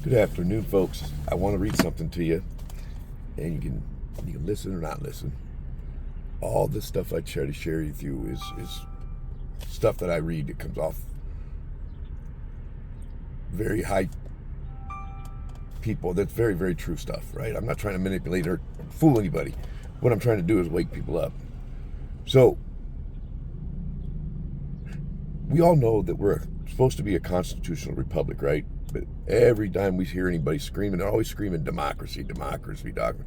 Good afternoon, folks. I want to read something to you, and you can listen or not listen. All the stuff I try to share with you is stuff that I read that comes off very high people. That's very, very true stuff, right? I'm not trying to manipulate or fool anybody. What I'm trying to do is wake people up. So, we all know that we're supposed to be a constitutional republic, right? But every time we hear anybody screaming, they're always screaming democracy, democracy, democracy.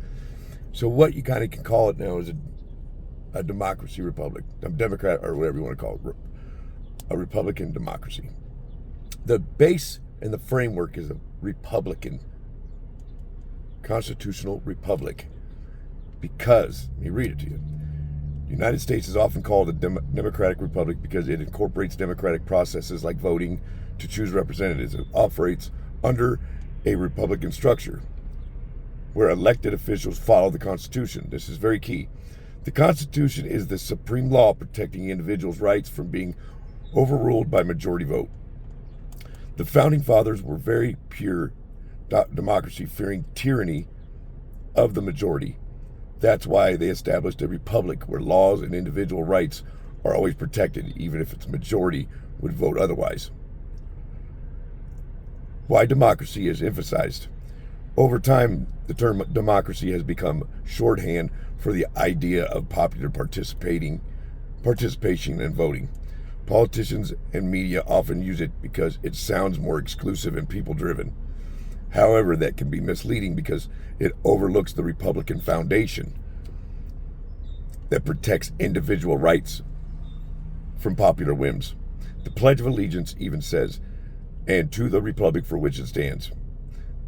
So what you kind of can call it now is a democracy republic, a Democrat, or whatever you want to call it, a Republican democracy. The base and the framework is a Republican constitutional republic because, let me read it to you. The United States is often called a democratic republic because it incorporates democratic processes like voting to choose representatives. It operates under a Republican structure where elected officials follow the Constitution. This is very key. The Constitution is the supreme law protecting individuals' rights from being overruled by majority vote. The Founding Fathers were very pure democracy, fearing tyranny of the majority. That's why they established a republic where laws and individual rights are always protected, even if its majority would vote otherwise. Why democracy is emphasized. Over time, the term democracy has become shorthand for the idea of popular participation and voting. Politicians and media often use it because it sounds more exclusive and people-driven. However, that can be misleading because it overlooks the Republican foundation that protects individual rights from popular whims. The Pledge of Allegiance even says, "And to the republic for which it stands."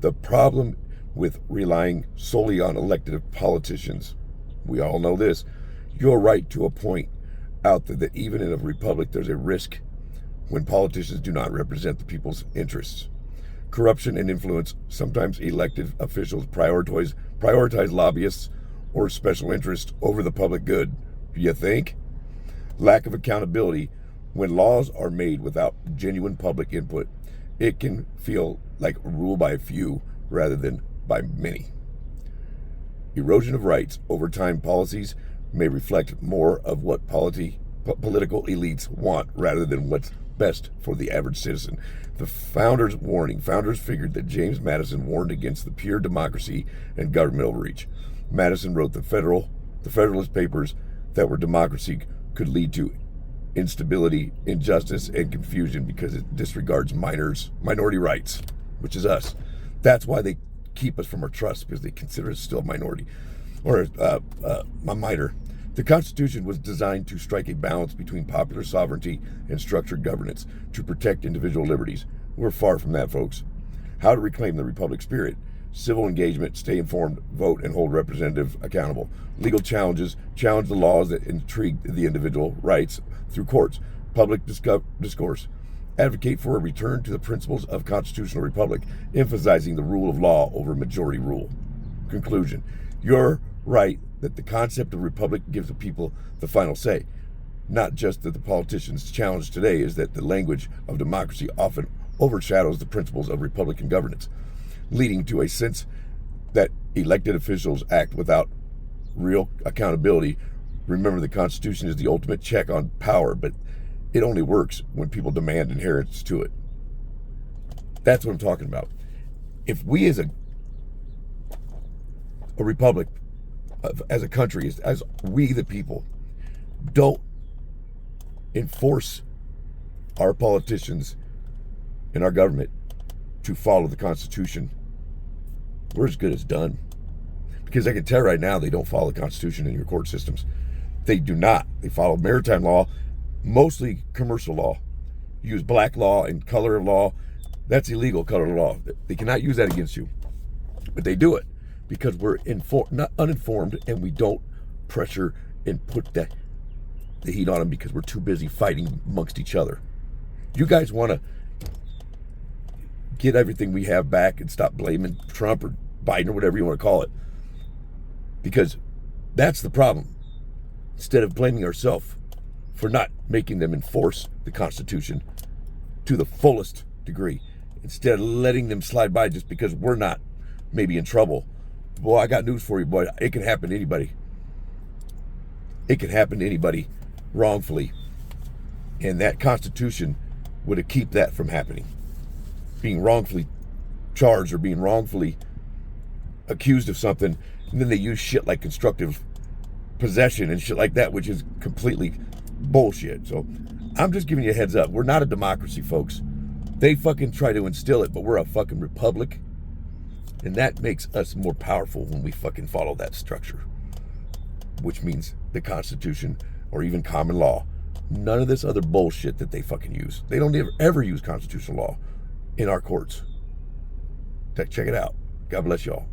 The problem with relying solely on elected politicians, we all know this, you're right to point out that even in a republic there's a risk when politicians do not represent the people's interests. Corruption and influence. Sometimes elected officials prioritize lobbyists or special interests over the public good. Do you think? Lack of accountability. When laws are made without genuine public input, it can feel like rule by a few rather than by many. Erosion of rights. Over time, policies may reflect more of what political elites want rather than what's best for the average citizen. The founders' warning. Founders figured that James Madison warned against the pure democracy and government overreach. Madison wrote the Federalist Papers that were democracy could lead to instability, injustice, and confusion because it disregards minority rights, which is us. That's why they keep us from our trust, because they consider us still a minority or a minor. The Constitution was designed to strike a balance between popular sovereignty and structured governance to protect individual liberties. We're far from that, folks. How to reclaim the Republic spirit. Civil engagement, stay informed, vote, and hold representatives accountable. Legal challenges, challenge the laws that intrigue the individual rights through courts. Public discourse. Advocate for a return to the principles of constitutional republic, emphasizing the rule of law over majority rule. Conclusion. You're right that the concept of republic gives the people the final say. Not just that the politicians' challenge today is that the language of democracy often overshadows the principles of Republican governance, leading to a sense that elected officials act without real accountability. Remember, the Constitution is the ultimate check on power, but it only works when people demand adherence to it. That's what I'm talking about. If we as a republic, as a country, as we the people, don't enforce our politicians and our government to follow the Constitution, we're as good as done. Because I can tell right now they don't follow the Constitution in your court systems. They do not. They follow maritime law, mostly commercial law. Use black law and color of law. That's illegal color of law. They cannot use that against you. But they do it because we're not uninformed, and we don't pressure and put the heat on them because we're too busy fighting amongst each other. You guys want to get everything we have back and stop blaming Trump or Biden or whatever you want to call it, because that's the problem. Instead of blaming ourselves for not making them enforce the Constitution to the fullest degree instead of letting them slide by just because we're not maybe in trouble. Boy, I got news for you, boy. It can happen to anybody. It can happen to anybody wrongfully. And that Constitution would have kept that from happening. Being wrongfully charged or being wrongfully accused of something, and then they use shit like constructive possession and shit like that, which is completely bullshit. So I'm just giving you a heads up. We're not a democracy, folks. They fucking try to instill it, but we're a fucking republic. And that makes us more powerful when we fucking follow that structure, which means the Constitution or even common law. None of this other bullshit that they fucking use. They don't ever use constitutional law in our courts. Check it out. God bless y'all.